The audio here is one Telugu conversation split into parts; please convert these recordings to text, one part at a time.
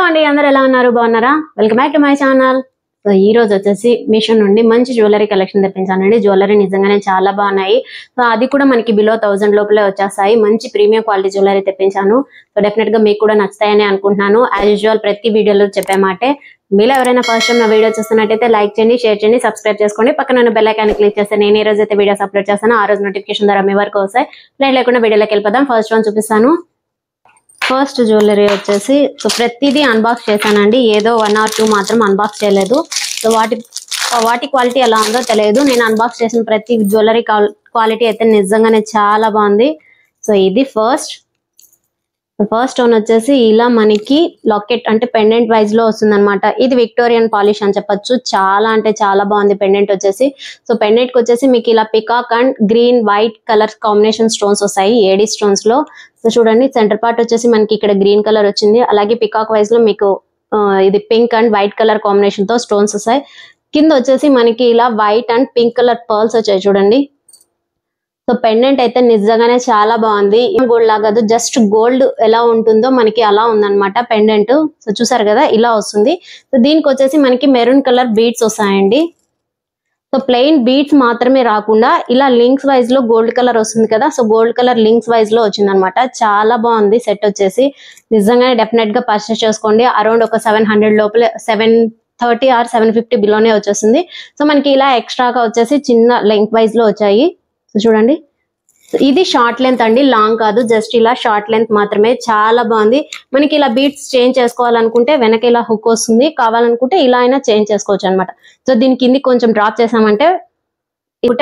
అండి అందరూ ఎలా ఉన్నారు బాగున్నారా welcome back to my channel so ఈ రోజు వచ్చేసి మీషో నుండి మంచి జ్యువెలరీ కలెక్షన్ తెప్పించానండి జ్యువెలరీ నిజంగానే చాలా బాగున్నాయి సో అది కూడా మనకి బిలో 1000 లోపలే వచ్చేస్తాయి మంచి ప్రీమియం క్వాలిటీ జ్యువెలరీ తెప్పించాను సో డెఫినెట్ గా మీకు కూడా నచ్చుతాయని అనుకుంటున్నాను యాజ్ యూజువల్ ప్రతి వీడియోలో చెప్పే మాటే మీలో ఎవరైనా ఫస్ట్ టైం నా వీడియో చూస్తున్నట్టయితే లైక్ చేయండి షేర్ చేయండి సబ్స్క్రైబ్ చేసుకోండి పక్కన ఉన్న బెల్ ఐకాన్ క్లిక్ చేస్తే నేను ఈ రోజు అయితే వీడియోస్ అప్లోడ్ చేస్తాను ఆ రోజు నోటిఫికేషన్ ద్వారా మీ వరకు వస్తాయి లేట్ లేకుండా వీడియోలోకి వెళ్ళిపోదాం ఫస్ట్ వన్ చూపిస్తాను ఫస్ట్ జ్యువెలరీ వచ్చేసి సో ప్రతిదీ అన్బాక్స్ చేశానండి ఏదో 1 or 2 మాత్రం అన్బాక్స్ చేయలేదు సో వాటి క్వాలిటీ ఎలా ఉందో తెలియదు నేను అన్బాక్స్ చేసిన ప్రతి జ్యువెలరీ క్వాలిటీ అయితే నిజంగానే చాలా బాగుంది సో ఇది ఫస్ట్ వన్ వచ్చేసి ఇలా మనకి లాకెట్ అంటే పెండెంట్ వైజ్ లో వస్తుంది అనమాట ఇది విక్టోరియన్ పాలిష్ అని చెప్పొచ్చు చాలా అంటే చాలా బాగుంది పెండెంట్ వచ్చేసి సో పెండెంట్ కి వచ్చేసి మీకు ఇలా peacock and green white colour combination stones వస్తాయి ఏడీ స్టోన్స్ లో సో చూడండి సెంటర్ పార్ట్ వచ్చేసి మనకి ఇక్కడ గ్రీన్ కలర్ వచ్చింది అలాగే పికాక్ వైజ్ లో మీకు ఇది pink and white colour combination తో స్టోన్స్ వస్తాయి కింద వచ్చేసి మనకి ఇలా white and pink colour pearls వచ్చాయి చూడండి సో పెండెంట్ అయితే నిజంగానే చాలా బాగుంది గోల్డ్ లాగా జస్ట్ గోల్డ్ ఎలా ఉంటుందో మనకి అలా ఉందన్నమాట పెండెంట్ సో చూసారు కదా ఇలా వస్తుంది సో దీనికి వచ్చేసి మనకి మెరూన్ కలర్ బీడ్స్ వస్తాయండి సో ప్లెయిన్ బీడ్స్ మాత్రమే రాకుండా ఇలా లింక్స్ వైజ్ లో గోల్డ్ కలర్ వస్తుంది కదా so gold colour links wise లో వచ్చింది అనమాట చాలా బాగుంది సెట్ వచ్చేసి నిజంగానే డెఫినెట్ గా పర్చేస్ చేసుకోండి అరౌండ్ ఒక 700 లోపల 730 or 750 బిలోనే వచ్చేస్తుంది సో మనకి ఇలా ఎక్స్ట్రాగా వచ్చేసి చిన్న లెంగ్త్ వైజ్ లో వచ్చాయి సో చూడండి ఇది షార్ట్ లెంత్ అండి లాంగ్ కాదు జస్ట్ ఇలా షార్ట్ లెంత్ మాత్రమే చాలా బాగుంది మనకి ఇలా బీట్స్ చేంజ్ చేసుకోవాలనుకుంటే వెనక ఇలా హుక్ వస్తుంది కావాలనుకుంటే ఇలా అయినా చేంజ్ చేసుకోవచ్చు అనమాట సో దీని కింది కొంచెం డ్రాప్ చేసామంటే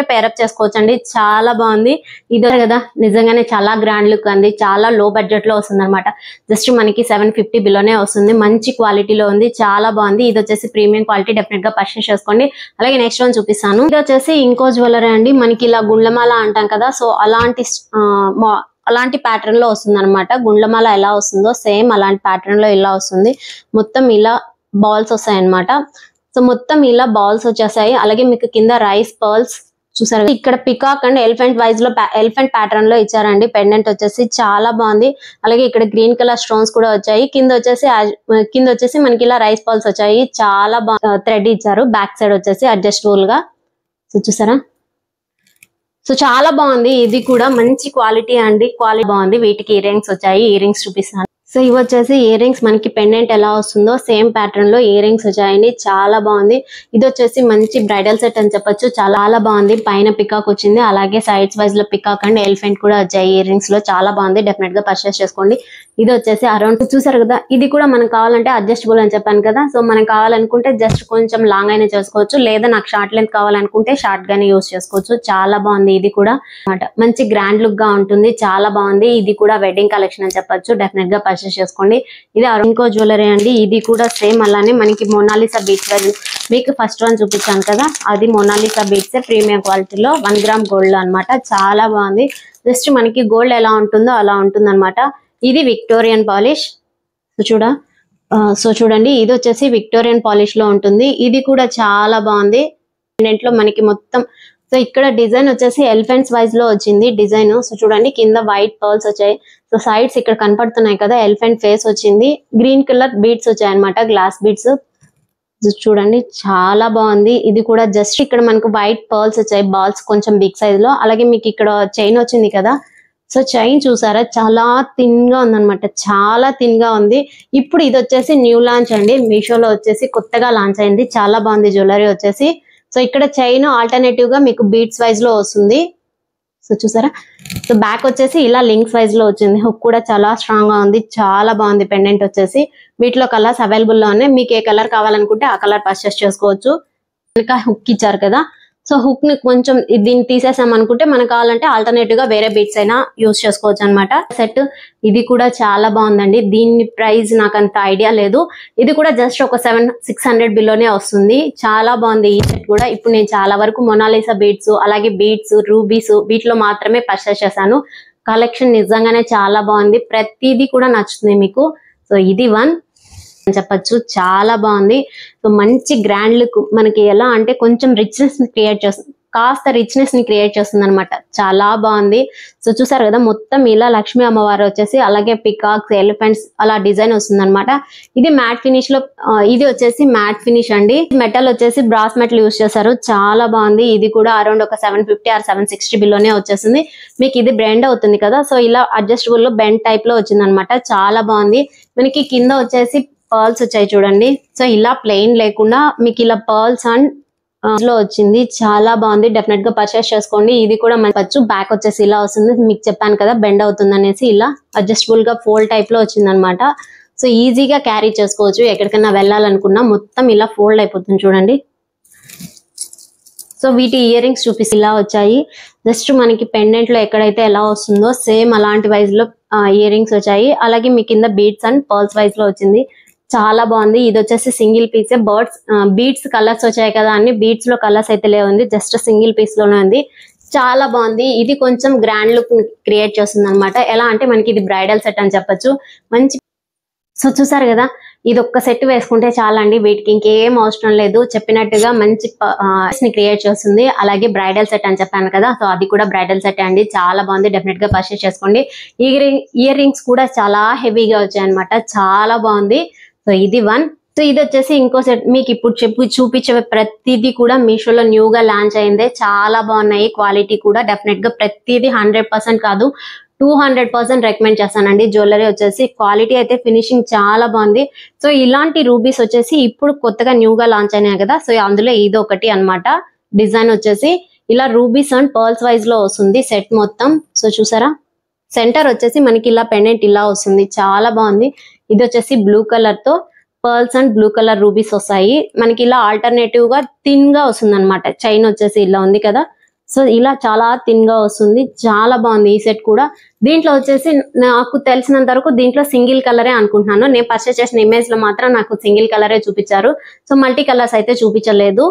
పేరప్ చేసుకోవచ్చు అండి చాలా బాగుంది ఇదే కదా నిజంగానే చాలా గ్రాండ్ లుక్ అంది చాలా లో బడ్జెట్ లో వస్తుంది అనమాట జస్ట్ మనకి 750 బిలోనే వస్తుంది మంచి క్వాలిటీలో ఉంది చాలా బాగుంది ఇది వచ్చేసి ప్రీమియం క్వాలిటీ డెఫినెట్ గా పర్చేస్ చేసుకోండి అలాగే నెక్స్ట్ వన్ చూపిస్తాను ఇది వచ్చేసి ఇంకో జ్యువెలరీ అండి మనకి ఇలా గుండ్లమాల అంటాం కదా సో అలాంటి ప్యాటర్న్ లో వస్తుంది అనమాట గుండ్లమాల ఎలా వస్తుందో సేమ్ అలాంటి ప్యాటర్న్ లో ఇలా వస్తుంది మొత్తం ఇలా బాల్స్ వస్తాయి అనమాట సో మొత్తం ఇలా బాల్స్ వచ్చేసాయి అలాగే మీకు కింద రైస్ పర్ల్స్ చూసారు ఇక్కడ పికాక్ అండ్ ఎలిఫెంట్ వైజ్ లో ఎలిఫెంట్ ప్యాటర్న్ లో ఇచ్చారండి పెండెంట్ వచ్చేసి చాలా బాగుంది అలాగే ఇక్కడ గ్రీన్ కలర్ స్టోన్స్ కూడా వచ్చాయి కింద వచ్చేసి మనకి ఇలా రైస్ పర్ల్స్ వచ్చాయి చాలా బాగా థ్రెడ్ ఇచ్చారు బ్యాక్ సైడ్ వచ్చేసి అడ్జస్టబుల్ గా సో చూసారా సో చాలా బాగుంది ఇది కూడా మంచి క్వాలిటీ అండి క్వాలిటీ బాగుంది వీటికి ఇయర్ రింగ్స్ వచ్చాయి ఇయర్ రింగ్స్ చూపిస్తాను సో ఇవి వచ్చేసి ఇయర్ రింగ్స్ మనకి పెండెంట్ ఎలా వస్తుందో సేమ్ ప్యాటర్న్ లో ఇయర్ రింగ్స్ వచ్చాయండి చాలా బాగుంది ఇది వచ్చేసి మంచి బ్రైడల్ సెట్ అని చెప్పొచ్చు చాలా బాగుంది పైన పికాక్ వచ్చింది అలాగే సైడ్స్ వైజ్ లో పికాక్ అండ్ ఎలిఫెంట్ కూడా వచ్చాయి ఇయర్ రింగ్స్ లో చాలా బాగుంది డెఫినెట్ గా పర్చేస్ చేసుకోండి ఇది వచ్చేసి అరౌండ్ చూసారు కదా ఇది కూడా మనకు కావాలంటే అడ్జస్టబుల్ అని చెప్పాను కదా సో మనకు కావాలనుకుంటే జస్ట్ కొంచెం లాంగ్ అయినా చేసుకోవచ్చు లేదా నాకు షార్ట్ లెంత్ కావాలనుకుంటే షార్ట్ గానే యూస్ చేసుకోవచ్చు చాలా బాగుంది ఇది కూడా మంచి గ్రాండ్ లుక్ గా ఉంటుంది చాలా బాగుంది ఇది కూడా వెడ్డింగ్ కలెక్షన్ అని చెప్పొచ్చు డెఫినెట్ గా పర్చేస్ చేసుకోండి ఇది ఇంకో జ్యువెలరీ అండి ఇది కూడా సేమ్ అలానే మనకి మొనాలిసా బీట్స్ మీకు ఫస్ట్ వన్ చూపించాను కదా అది మొనాలిసా బీట్స్ ప్రీమియం క్వాలిటీలో 1 గ్రామ్ గోల్డ్ అన్నమాట చాలా బాగుంది జస్ట్ మనకి గోల్డ్ ఎలా ఉంటుందో అలా ఉంటుంది అనమాట ఇది విక్టోరియన్ పాలిష్ సో చూడండి ఇది వచ్చేసి విక్టోరియన్ పాలిష్ లో ఉంటుంది ఇది కూడా చాలా బాగుంది దీంట్లో మనకి మొత్తం సో ఇక్కడ డిజైన్ వచ్చేసి ఎలిఫెంట్స్ వైజ్ లో వచ్చింది డిజైన్ సో చూడండి కింద వైట్ పర్ల్స్ వచ్చాయి సో సైడ్స్ ఇక్కడ కనపడుతున్నాయి కదా ఎలిఫెంట్ ఫేస్ వచ్చింది గ్రీన్ కలర్ బీడ్స్ వచ్చాయి అనమాట గ్లాస్ బీడ్స్ చూడండి చాలా బాగుంది ఇది కూడా జస్ట్ ఇక్కడ మనకు వైట్ పర్ల్స్ వచ్చాయి బాల్స్ కొంచెం బిగ్ సైజ్ లో అలాగే మీకు ఇక్కడ చైన్ వచ్చింది కదా సో చైన్ చూసారా చాలా థిన్ గా ఉందన్నమాట చాలా థిన్ గా ఉంది ఇప్పుడు ఇది వచ్చేసి న్యూ లాంచ్ అండి మీషోలో వచ్చేసి కొత్తగా లాంచ్ అయింది చాలా బాగుంది జ్యువెలరీ వచ్చేసి సో ఇక్కడ చైన్ ఆల్టర్నేటివ్ గా మీకు బీట్స్ వైజ్ లో వస్తుంది సో చూసారా సో బ్యాక్ వచ్చేసి ఇలా లింక్స్ వైజ్ లో వచ్చింది హుక్ కూడా చాలా స్ట్రాంగ్ గా ఉంది చాలా బాగుంది పెండెంట్ వచ్చేసి వీటిలో కలర్స్ అవైలబుల్ లో ఉన్నాయి మీకు ఏ కలర్ కావాలనుకుంటే ఆ కలర్ పర్చేస్ చేసుకోవచ్చు ఇంకా హుక్ ఇచ్చారు కదా సో హుక్ ని కొంచెం దీన్ని తీసేసాం అనుకుంటే మనకు కావాలంటే ఆల్టర్నేటివ్ గా వేరే బీట్స్ అయినా యూస్ చేసుకోవచ్చు అనమాట సెట్ ఇది కూడా చాలా బాగుందండి దీని ప్రైస్ నాకు అంత ఐడియా లేదు ఇది కూడా జస్ట్ ఒక 600 బిలోనే వస్తుంది చాలా బాగుంది ఈ సెట్ కూడా ఇప్పుడు నేను చాలా వరకు మొనాలిసా బీట్స్ అలాగే బీట్స్ రూబీస్ వీటిలో మాత్రమే పర్చేస్ చేశాను కలెక్షన్ నిజంగానే చాలా బాగుంది ప్రతిదీ కూడా నచ్చుతుంది మీకు సో ఇది వన్ చెప్పచ్చు చాలా బాగుంది సో మంచి గ్రాండ్ లుక్ మనకి ఎలా అంటే కొంచెం రిచ్నెస్ క్రియేట్ కాస్త రిచ్నెస్ ని క్రియేట్ చేస్తుంది అనమాట. చాలా బాగుంది. సో చూసారు కదా మొత్తం ఇలా లక్ష్మీ అమ్మవారు వచ్చేసి అలాగే పికాక్స్ ఎలిఫెంట్స్ అలా డిజైన్ వస్తుంది అనమాట. ఇది మ్యాట్ ఫినిష్ లో ఇది వచ్చేసి మ్యాట్ ఫినిష్ అండి. మెటల్ వచ్చేసి బ్రాస్ మెటల్ యూస్ చేశారు. చాలా బాగుంది. ఇది కూడా అరౌండ్ ఒక 750 ఆర్ 760 బిలోనే వచ్చేసింది. మీకు ఇది బ్రెండ్ అవుతుంది కదా, సో ఇలా అడ్జస్టబుల్ లో బెండ్ టైప్ లో వచ్చింది అనమాట. చాలా బాగుంది. మనకి కింద వచ్చేసి పర్ల్స్ వచ్చాయి చూడండి. సో ఇలా ప్లెయిన్ లేకుండా మీకు ఇలా పర్ల్స్ అండ్ లో వచ్చింది. చాలా బాగుంది. డెఫినెట్ గా పర్చేస్ చేసుకోండి. ఇది కూడా మంచి బ్యాక్ వచ్చేసి ఇలా వస్తుంది. మీకు చెప్పాను కదా బెండ్ అవుతుంది అనేసి, ఇలా అడ్జస్టబుల్ గా ఫోల్డ్ టైప్ లో వచ్చింది అనమాట. సో ఈజీగా క్యారీ చేసుకోవచ్చు. ఎక్కడికైనా వెళ్ళాలనుకున్నా మొత్తం ఇలా ఫోల్డ్ అయిపోతుంది చూడండి. సో వీటి ఇయర్ రింగ్స్ చూపిస్తే ఇలా వచ్చాయి. జస్ట్ మనకి పెండెంట్ లో ఎక్కడైతే ఎలా వస్తుందో సేమ్ అలాంటి వైజ్ లో ఇయర్ రింగ్స్ వచ్చాయి. అలాగే మీ కింద బీడ్స్ అండ్ పర్ల్స్ వైజ్ లో వచ్చింది. చాలా బాగుంది. ఇది వచ్చేసి సింగిల్ పీసే. బీడ్స్ కలర్స్ వచ్చాయి కదా అన్ని బీడ్స్ లో కలర్స్ అయితే లేవుంది, జస్ట్ సింగిల్ పీస్ లోనే ఉంది. చాలా బాగుంది. ఇది కొంచెం గ్రాండ్ లుక్ క్రియేట్ చేస్తుంది అనమాట. ఎలా అంటే మనకి ఇది బ్రైడల్ సెట్ అని చెప్పొచ్చు. మంచి సో చూసారు కదా, ఇది ఒక్క సెట్ వేసుకుంటే చాలండి. వీటికి ఇంకేం అవసరం లేదు. చెప్పినట్టుగా మంచి ని క్రియేట్ చేస్తుంది. అలాగే బ్రైడల్ సెట్ అని చెప్పాను కదా, సో అది కూడా బ్రైడల్ సెట్ అండి. చాలా బాగుంది. డెఫినెట్ గా పర్చేస్ చేసుకోండి. ఇయర్ రింగ్స్ కూడా చాలా హెవీగా వచ్చాయి అనమాట. చాలా బాగుంది. సో ఇది వన్. సో ఇది వచ్చేసి ఇంకో సెట్. మీకు ఇప్పుడు చూపించే ప్రతిదీ కూడా మీషోలో న్యూగా లాంచ్ అయిందే. చాలా బాగున్నాయి. క్వాలిటీ కూడా డెఫినెట్ గా ప్రతిదీ 100% కాదు 200% రికమెండ్ చేస్తానండి. జ్యువెలరీ వచ్చేసి క్వాలిటీ అయితే ఫినిషింగ్ చాలా బాగుంది. సో ఇలాంటి రూబీస్ వచ్చేసి ఇప్పుడు కొత్తగా న్యూగా లాంచ్ అయినాయి కదా, సో అందులో ఇది ఒకటి అన్నమాట. డిజైన్ వచ్చేసి ఇలా రూబీస్ అండ్ పర్ల్స్ వైజ్ లో వస్తుంది సెట్ మొత్తం. సో చూసారా, సెంటర్ వచ్చేసి మనకి ఇలా పెండెంట్ ఇలా వస్తుంది. చాలా బాగుంది. ఇది వచ్చేసి బ్లూ కలర్ తో pearls and blue colour rubies వస్తాయి. మనకి ఇలా ఆల్టర్నేటివ్ గా థిన్ గా వస్తుంది అనమాట. చైన్ వచ్చేసి ఇలా ఉంది కదా, సో ఇలా చాలా థిన్ గా వస్తుంది. చాలా బాగుంది ఈ సెట్ కూడా. దీంట్లో వచ్చేసి నాకు తెలిసినంత వరకు దీంట్లో సింగిల్ కలరే అనుకుంటున్నాను. నేను పర్చేస్ చేసిన ఇమేజ్ లో మాత్రం నాకు సింగిల్ కలరే చూపించారు. సో మల్టీ కలర్స్ అయితే చూపించలేదు.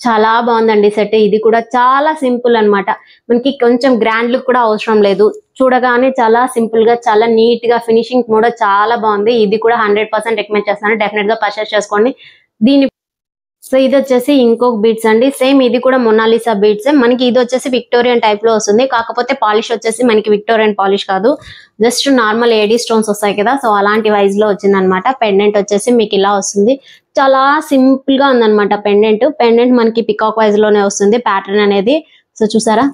చాలా బాగుందండి సెట్. ఇది కూడా చాలా సింపుల్ అన్నమాట. మనకి కొంచెం గ్రాండ్ లుక్ కూడా అవసరం లేదు. చూడగానే చాలా సింపుల్ గా చాలా నీట్ గా ఫినిషింగ్ కూడా చాలా బాగుంది. ఇది కూడా 100% రికమెండ్ చేస్తాను. డెఫినెట్ గా పర్చేస్ చేసుకోండి. దీని సో ఇది వచ్చేసి ఇంకొక బీడ్స్ అండి. సేమ్ ఇది కూడా మొనాలిసా బీడ్స్. మనకి ఇది వచ్చేసి విక్టోరియన్ టైప్ లో వస్తుంది. కాకపోతే పాలిష్ వచ్చేసి మనకి విక్టోరియన్ పాలిష్ కాదు, జస్ట్ నార్మల్ ఏడీ స్టోన్స్ వస్తాయి కదా, సో అలాంటి వైజ్ లో వచ్చింది అనమాట. పెండెంట్ వచ్చేసి మీకు ఇలా వస్తుంది. చాలా సింపుల్ గా ఉందన్నమాట పెండెంట్ మనకి పికాక్ వైజ్ లోనే వస్తుంది ప్యాటర్న్ అనేది. సో చూసారా,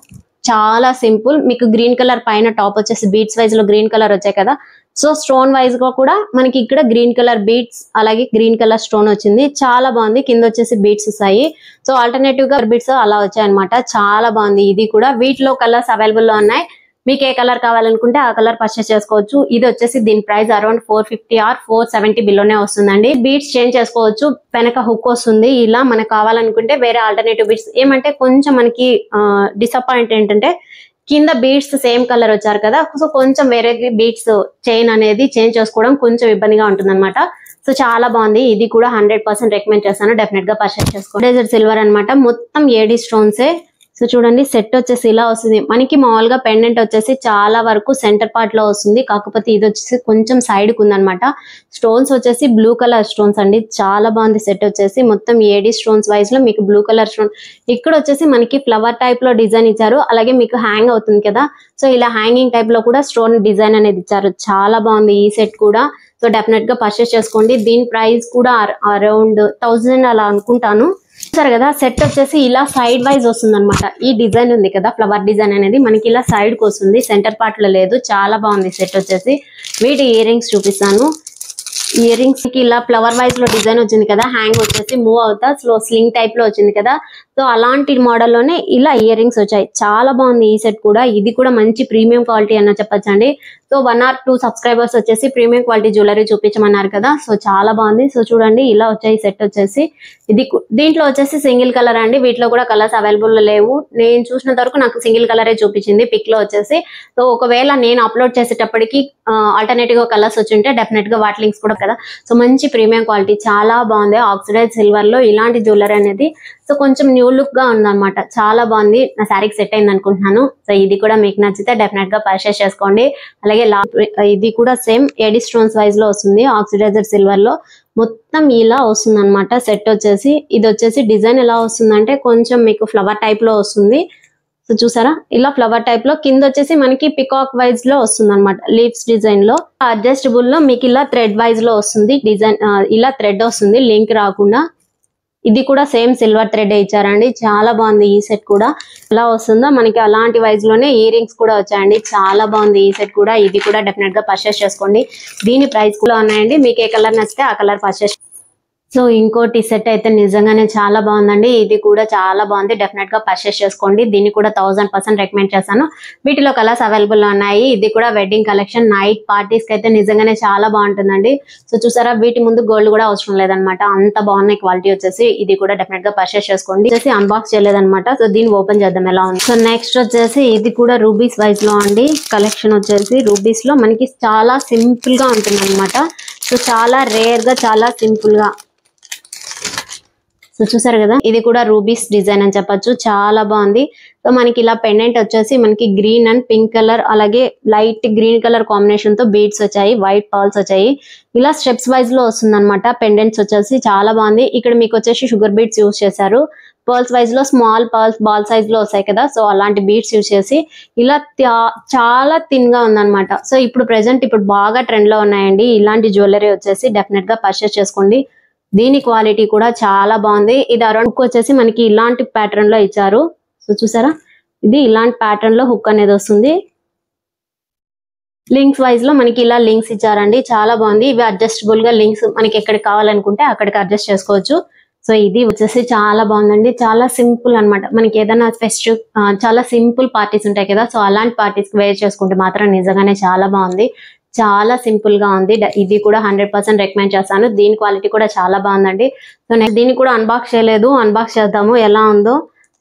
చాలా సింపుల్. మీకు గ్రీన్ కలర్ పైన టాప్ వచ్చేసి బీడ్స్ వైజ్ లో గ్రీన్ కలర్ వచ్చాయి కదా, సో స్టోన్ వైజ్ గా కూడా మనకి ఇక్కడ గ్రీన్ కలర్ బీడ్స్ అలాగే గ్రీన్ కలర్ స్టోన్ వచ్చింది. చాలా బాగుంది. కింద వచ్చేసి బీడ్స్ వస్తాయి. సో ఆల్టర్నేటివ్ గా బీడ్స్ అలా వచ్చాయి అనమాట. చాలా బాగుంది. ఇది కూడా వీటిలో కలర్స్ అవైలబుల్ లో ఉన్నాయి. మీకు ఏ కలర్ కావాలనుకుంటే ఆ కలర్ పర్చేస్ చేసుకోవచ్చు. ఇది వచ్చేసి దీని ప్రైస్ అరౌండ్ 450 ఆర్ 470 బిలోనే వస్తుందండి. బీడ్స్ చేంజ్ చేసుకోవచ్చు. వెనక హుక్ వస్తుంది. ఇలా మనకు కావాలనుకుంటే వేరే ఆల్టర్నేటివ్ బీడ్స్ ఏమంటే కొంచెం మనకి డిసప్పాయింట్ ఏంటంటే కింద బీడ్స్ సేమ్ కలర్ వచ్చారు కదా, సో కొంచెం వేరే బీడ్స్ చైన్ అనేది చేంజ్ చేసుకోవడం కొంచెం ఇబ్బందిగా ఉంటుంది అనమాట. సో చాలా బాగుంది. ఇది కూడా 100% రికమెండ్ చేస్తాను. డెఫినెట్ గా పర్చేస్ చేసుకోండి. డెజర్ట్ సిల్వర్ అనమాట. మొత్తం ఏడీ స్టోన్సే. సో చూడండి, సెట్ వచ్చేసి ఇలా వస్తుంది. మనకి మామూలుగా పెండెంట్ వచ్చేసి చాలా వరకు సెంటర్ పార్ట్ లో వస్తుంది. కాకపోతే ఇది వచ్చేసి కొంచెం సైడ్ కు ఉందన్నమాట. స్టోన్స్ వచ్చేసి బ్లూ కలర్ స్టోన్స్ అండి. చాలా బాగుంది సెట్ వచ్చేసి. మొత్తం ఏడీ స్టోన్స్ వైజ్ లో మీకు బ్లూ కలర్ స్టోన్. ఇక్కడ వచ్చేసి మనకి ఫ్లవర్ టైప్ లో డిజైన్ ఇచ్చారు. అలాగే మీకు హ్యాంగ్ అవుతుంది కదా, సో ఇలా హ్యాంగింగ్ టైప్ లో కూడా స్టోన్ డిజైన్ అనేది ఇచ్చారు. చాలా బాగుంది ఈ సెట్ కూడా. సో డెఫినెట్ గా పర్చేస్ చేసుకోండి. దీని ప్రైస్ కూడా అరౌండ్ 1000 అలా అనుకుంటాను. సరే కదా, సెట్ వచ్చేసి ఇలా సైడ్ వైజ్ వస్తుంది అనమాట. ఈ డిజైన్ ఉంది కదా, ఫ్లవర్ డిజైన్ అనేది మనకి ఇలా సైడ్ కు వస్తుంది, సెంటర్ పార్ట్ లో లేదు. చాలా బాగుంది సెట్ వచ్చేసి. వీటి ఇయర్ రింగ్స్ చూపిస్తాను. ఇయర్ రింగ్స్ కి ఇలా ఫ్లవర్ వైజ్ లో డిజైన్ వచ్చింది కదా, హ్యాంగ్ వచ్చేసి మూవ్ అవుతా స్లింగ్ టైప్ లో వచ్చింది కదా, సో అలాంటి మోడల్ లోనే ఇలా ఇయర్ రింగ్స్ వచ్చాయి. చాలా బాగుంది ఈ సెట్ కూడా. ఇది కూడా మంచి ప్రీమియం క్వాలిటీ అన్న చెప్పొచ్చండి. సో 1 or 2 సబ్స్క్రైబర్స్ వచ్చేసి ప్రీమియం క్వాలిటీ జ్యువెలరీ చూపించమన్నారు కదా, సో చాలా బాగుంది. సో చూడండి, ఇలా వచ్చాయి సెట్ వచ్చేసి. దీంట్లో వచ్చేసి సింగిల్ కలర్ అండి. వీటిలో కూడా కలర్స్ అవైలబుల్ లేవు. నేను చూసినంత వరకు నాకు సింగిల్ కలరే చూపించింది పిక్ లో వచ్చేసి. సో ఒకవేళ నేను అప్లోడ్ చేసేటప్పటికి ఆల్టర్నేటివ్ గా కలర్స్ వచ్చి ఉంటే డెఫినెట్ గా వాటి లింక్స్ కూడా కదా. సో మంచి ప్రీమియం క్వాలిటీ, చాలా బాగుంది. ఆక్సిడైజ్ సిల్వర్ లో ఇలాంటి జ్యువెలరీ అనేది సో కొంచెం న్యూ లుక్ గా ఉందన్నమాట. చాలా బాగుంది. నా శారీకి సెట్ అయింది అనుకుంటున్నాను. సో ఇది కూడా మీకు నచ్చితే డెఫినెట్ గా పర్చేస్ చేసుకోండి. అలాగే ఇది కూడా సేమ్ ఏడీ స్టోన్స్ వైజ్ లో వస్తుంది, ఆక్సిడైజర్ సిల్వర్ లో. మొత్తం ఇలా వస్తుంది అనమాట సెట్ వచ్చేసి. ఇది వచ్చేసి డిజైన్ ఎలా వస్తుందంటే కొంచెం మీకు ఫ్లవర్ టైప్ లో వస్తుంది. సో చూసారా ఇలా ఫ్లవర్ టైప్ లో కింద వచ్చేసి మనకి పికాక్ వైజ్ లో వస్తుంది అనమాట, లీవ్స్ డిజైన్ లో. అడ్జస్టబుల్ లో మీకు ఇలా థ్రెడ్ వైజ్ లో వస్తుంది డిజైన్, ఇలా థ్రెడ్ వస్తుంది లింక్ రాకుండా. ఇది కూడా సేమ్ సిల్వర్ థ్రెడ్ ఇచ్చారండి, చాలా బాగుంది. ఈ సెట్ కూడా ఎలా వస్తుందో మనకి అలాంటి వైజ్ లోనే ఇయర్ రింగ్స్ కూడా వచ్చాయండి, చాలా బాగుంది ఈ సెట్ కూడా. ఇది కూడా డెఫినెట్ గా పర్చేస్ చేసుకోండి. దీని ప్రైస్ కూడా ఉన్నాయండి, మీకు ఏ కలర్ నచ్చితే ఆ కలర్ పర్చేస్. సో ఇంకోటి సెట్ అయితే నిజంగానే చాలా బాగుందండి, ఇది కూడా చాలా బాగుంది, డెఫినెట్ గా పర్చేస్ చేసుకోండి. దీన్ని కూడా 1000% రికమెండ్ చేస్తాను. వీటిలో కలర్స్ అవైలబుల్ ఉన్నాయి. ఇది కూడా వెడ్డింగ్ కలెక్షన్, నైట్ పార్టీస్ కి అయితే నిజంగానే చాలా బాగుంటుందండి. సో చూసారా వీటి ముందు గోల్డ్ కూడా అవసరం లేదనమాట, అంత బాగున్నాయి క్వాలిటీ వచ్చేసి. ఇది కూడా డెఫినెట్ గా పర్చేస్ చేసుకోండి. వచ్చేసి అన్బాక్స్ చేయలేదన్నమాట, సో దీన్ని ఓపెన్ చేద్దాం ఎలా ఉంది. సో నెక్స్ట్ వచ్చేసి ఇది కూడా రూబీస్ వైజ్ లో అండి కలెక్షన్ వచ్చేసి. రూబీస్ లో మనకి చాలా సింపుల్ గా ఉంటుంది అనమాట. సో చాలా రేర్ గా, చాలా సింపుల్ గా. సో చూసారు కదా ఇది కూడా రూబీస్ డిజైన్ అని చెప్పొచ్చు, చాలా బాగుంది. సో మనకి ఇలా పెండెంట్ వచ్చేసి మనకి గ్రీన్ అండ్ పింక్ కలర్ అలాగే లైట్ గ్రీన్ కలర్ కాంబినేషన్ తో బీడ్స్ వచ్చాయి, వైట్ పర్ల్స్ వచ్చాయి. ఇలా స్టెప్స్ వైజ్ లో వస్తుంది అనమాట పెండెంట్స్ వచ్చేసి, చాలా బాగుంది. ఇక్కడ మీకు వచ్చేసి షుగర్ బీడ్స్ యూజ్ చేశారు. పర్ల్స్ వైజ్ లో స్మాల్ పర్ల్స్ బాల్ సైజ్ లో వస్తాయి కదా, సో అలాంటి బీడ్స్ యూజ్ చేసి ఇలా చాలా థిన్ గా ఉందన్నమాట. సో ఇప్పుడు ప్రెసెంట్ ఇప్పుడు బాగా ట్రెండ్ లో ఉన్నాయండి ఇలాంటి జ్యువెలరీ వచ్చేసి, డెఫినెట్ గా పర్చేస్ చేసుకోండి. దీని క్వాలిటీ కూడా చాలా బాగుంది. ఇది అరౌండ్ హుక్ వచ్చేసి మనకి ఇలాంటి ప్యాటర్న్ లో ఇచ్చారు. సో చూసారా ఇది ఇలాంటి ప్యాటర్న్ లో హుక్ అనేది వస్తుంది. లింక్స్ వైజ్ లో మనకి ఇలా లింక్స్ ఇచ్చారండి, చాలా బాగుంది. ఇవి అడ్జస్టబుల్ గా లింక్స్ మనకి ఎక్కడికి కావాలనుకుంటే అక్కడికి అడ్జస్ట్ చేసుకోవచ్చు. సో ఇది వచ్చేసి చాలా బాగుందండి, చాలా సింపుల్ అన్నమాట. మనకి ఏదైనా ఫెస్టివ్ చాలా సింపుల్ పార్టీస్ ఉంటాయి కదా, సో అలాంటి పార్టీస్ కి వేర్ చేసుకుంటే మాత్రం నిజంగానే చాలా బాగుంది, చాలా సింపుల్ గా ఉంది. ఇది కూడా 100% రికమెండ్ చేస్తాను. దీని క్వాలిటీ కూడా చాలా బాగుందండి. సో నెక్స్ట్ దీన్ని కూడా అన్బాక్స్ చేయలేదు, అన్బాక్స్ చేద్దాము ఎలా ఉందో.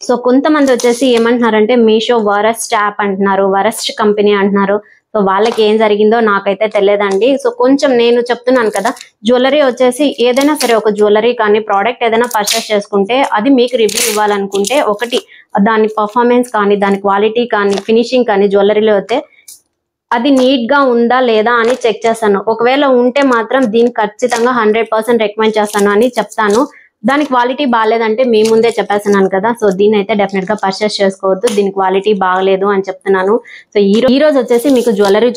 సో కొంతమంది వచ్చేసి ఏమంటున్నారంటే మీషో వరస్ట్ యాప్ అంటున్నారు, వరస్ట్ కంపెనీ అంటున్నారు. సో వాళ్ళకి ఏం జరిగిందో నాకైతే తెలియదండి. సో కొంచెం నేను చెప్తున్నాను కదా, జ్యువెలరీ వచ్చేసి ఏదైనా సరే ఒక జ్యువెలరీ కానీ ప్రోడక్ట్ ఏదైనా పర్చేస్ చేసుకుంటే అది మీకు రివ్యూ ఇవ్వాలనుకుంటే ఒకటి దాని పర్ఫార్మెన్స్ కానీ దాని క్వాలిటీ కానీ ఫినిషింగ్ కానీ జ్యువెలరీలో అయితే అది నీట్ గా ఉందా లేదా అని చెక్ చేస్తాను. ఒకవేళ ఉంటే మాత్రం దీన్ని ఖచ్చితంగా 100% రికమెండ్ చేస్తాను అని చెప్తాను. దాని క్వాలిటీ బాగాలేదంటే మీ ముందే చెప్పేస్తున్నాను కదా, సో దీన్ని అయితే డెఫినెట్ గా పర్చేస్ చేసుకోవద్దు, దీని క్వాలిటీ బాగలేదు అని చెప్తున్నాను. సో ఈ రోజు వచ్చేసి మీకు జ్యువెలరీ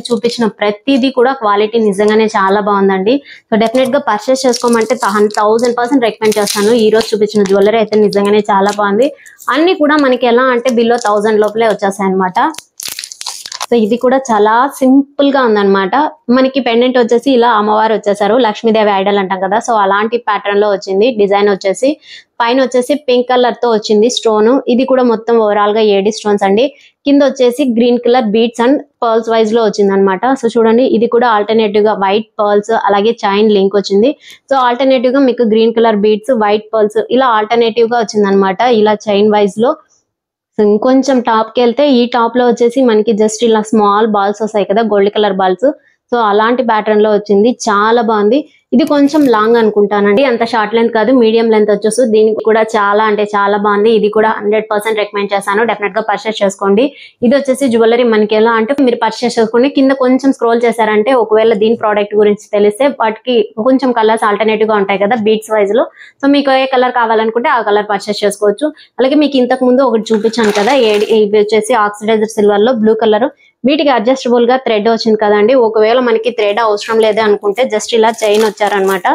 చూపించిన ప్రతిదీ కూడా క్వాలిటీ నిజంగానే చాలా బాగుందండి. సో డెఫినెట్ గా పర్చేస్ చేసుకోమంటే 1000% రికమెండ్ చేస్తాను. ఈ రోజు చూపించిన జ్యువెలరీ అయితే నిజంగానే చాలా బాగుంది. అన్ని కూడా మనకి ఎలా అంటే బిలో 1000 లోపలే వచ్చేసాయి అనమాట. సో ఇది కూడా చాలా సింపుల్ గా ఉందన్నమాట. మనకి పెండెంట్ వచ్చేసి ఇలా అమ్మవారు వచ్చేసారు, లక్ష్మీదేవి ఐడల్ అంటాం కదా, సో అలాంటి ప్యాటర్న్ లో వచ్చింది. డిజైన్ వచ్చేసి పైన వచ్చేసి పింక్ కలర్ తో వచ్చింది స్టోన్. ఇది కూడా మొత్తం ఓవరాల్ గా 7 స్టోన్స్ అండి. కింద వచ్చేసి green colour beads and pearls wise లో వచ్చింది అనమాట. సో చూడండి ఇది కూడా ఆల్టర్నేటివ్ గా వైట్ పర్ల్స్ అలాగే చైన్ లింక్ వచ్చింది. సో ఆల్టర్నేటివ్ గా మీకు green colour beads white pearls ఇలా ఆల్టర్నేటివ్ గా వచ్చింది అనమాట, ఇలా చైన్ వైజ్ లో. ఇంకొంచెం టాప్ కి వెళ్తే ఈ టాప్ లో వచ్చేసి మనకి జస్ట్ ఇలా స్మాల్ బాల్స్ వస్తాయి కదా, గోల్డ్ కలర్ బాల్స్. సో అలాంటి ప్యాటర్న్ లో వచ్చింది, చాలా బాగుంది. ఇది కొంచెం లాంగ్ అనుకుంటానండి, అంత షార్ట్ లెంత్ కాదు, మీడియం లెంత్ వచ్చేసి. దీనికి కూడా చాలా అంటే చాలా బాగుంది. ఇది కూడా 100% రికమెండ్ చేస్తాను, డెఫినెట్ గా పర్చేస్ చేసుకోండి. ఇది వచ్చేసి జ్యువెలరీ మనకి ఎలా అంటే మీరు పర్చేస్ చేసుకోండి, కింద కొంచెం స్క్రోల్ చేశారంటే ఒకవేళ దీని ప్రోడక్ట్ గురించి తెలిస్తే వాటికి కొంచెం కలర్స్ ఆల్టర్నేటివ్ గా ఉంటాయి కదా బీట్స్ వైజ్ లో. సో మీకు ఏ కలర్ కావాలనుకుంటే ఆ కలర్ పర్చేస్ చేసుకోవచ్చు. అలాగే మీకు ఇంతకు ముందు ఒకటి చూపించాను కదా, ఇవి వచ్చేసి ఆక్సిడైజర్ సిల్వర్ లో బ్లూ కలర్. వీటికి అడ్జస్టబుల్ గా థ్రెడ్ వచ్చింది కదండి. ఒకవేళ మనకి థ్రెడ్ అవసరం లేదు అనుకుంటే జస్ట్ ఇలా చైన్ వచ్చారనమాట.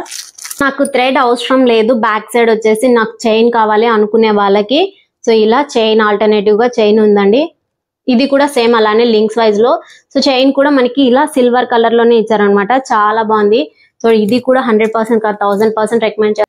నాకు థ్రెడ్ అవసరం లేదు, బ్యాక్ సైడ్ వచ్చేసి నాకు చైన్ కావాలి అనుకునే వాళ్ళకి సో ఇలా చైన్ ఆల్టర్నేటివ్ గా చైన్ ఉందండి. ఇది కూడా సేమ్ అలానే లింక్స్ వైజ్ లో. సో చైన్ కూడా మనకి ఇలా సిల్వర్ కలర్ లోనే ఇచ్చారనమాట, చాలా బాగుంది. సో ఇది కూడా 100% కాదు 1000% రికమెండ్.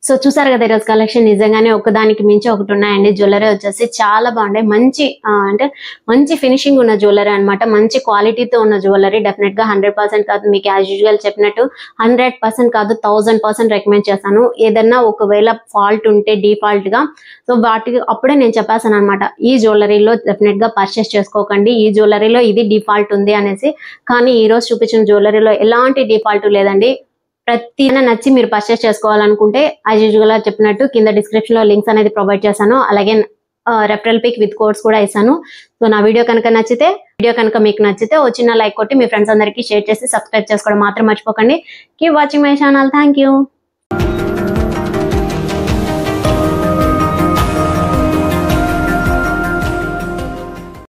సో చూసారు కదా ఈరోజు కలెక్షన్, నిజంగానే ఒకదానికి మించి ఒకటి ఉన్నాయండి. జ్యువెలరీ వచ్చేసి చాలా బాగుంటాయి, మంచి అంటే మంచి ఫినిషింగ్ ఉన్న జ్యువెలరీ అనమాట, మంచి క్వాలిటీతో ఉన్న జ్యువెలరీ. డెఫినెట్ గా 100% కాదు, మీకు యాజ్ యూజువల్ చెప్పినట్టు 100% కాదు 1000% రికమెండ్ చేస్తాను. ఏదన్నా ఒకవేళ ఫాల్ట్ ఉంటే డిఫాల్ట్ గా సో వాటికి అప్పుడే నేను చెప్పేసాను అనమాట, ఈ జ్యువెలరీలో డెఫినెట్ గా పర్చేస్ చేసుకోకండి, ఈ జ్యువెలరీలో ఇది డిఫాల్ట్ ఉంది అనేసి. కానీ ఈ రోజు చూపించిన జ్యువెలరీలో ఎలాంటి డిఫాల్ట్ లేదండి. ప్రతి నచ్చి మీరు పర్చేస్ చేసుకోవాలనుకుంటే యాజ్ యూజువల్ గా చెప్పినట్టు కింద డిస్క్రిప్షన్ లో లింక్స్ అనేది ప్రొవైడ్ చేశాను. అలాగే రెఫరల్ పిక్ విత్ కోడ్స్ కూడా ఇస్తాను. సో నా వీడియో కనుక మీకు నచ్చితే ఓ చిన్న లైక్ కొట్టి మీ ఫ్రెండ్స్ అందరికీ షేర్ చేసి సబ్స్క్రైబ్ చేసుకోవడం మాత్రం మర్చిపోకండి. Keep watching my channel. Thank you.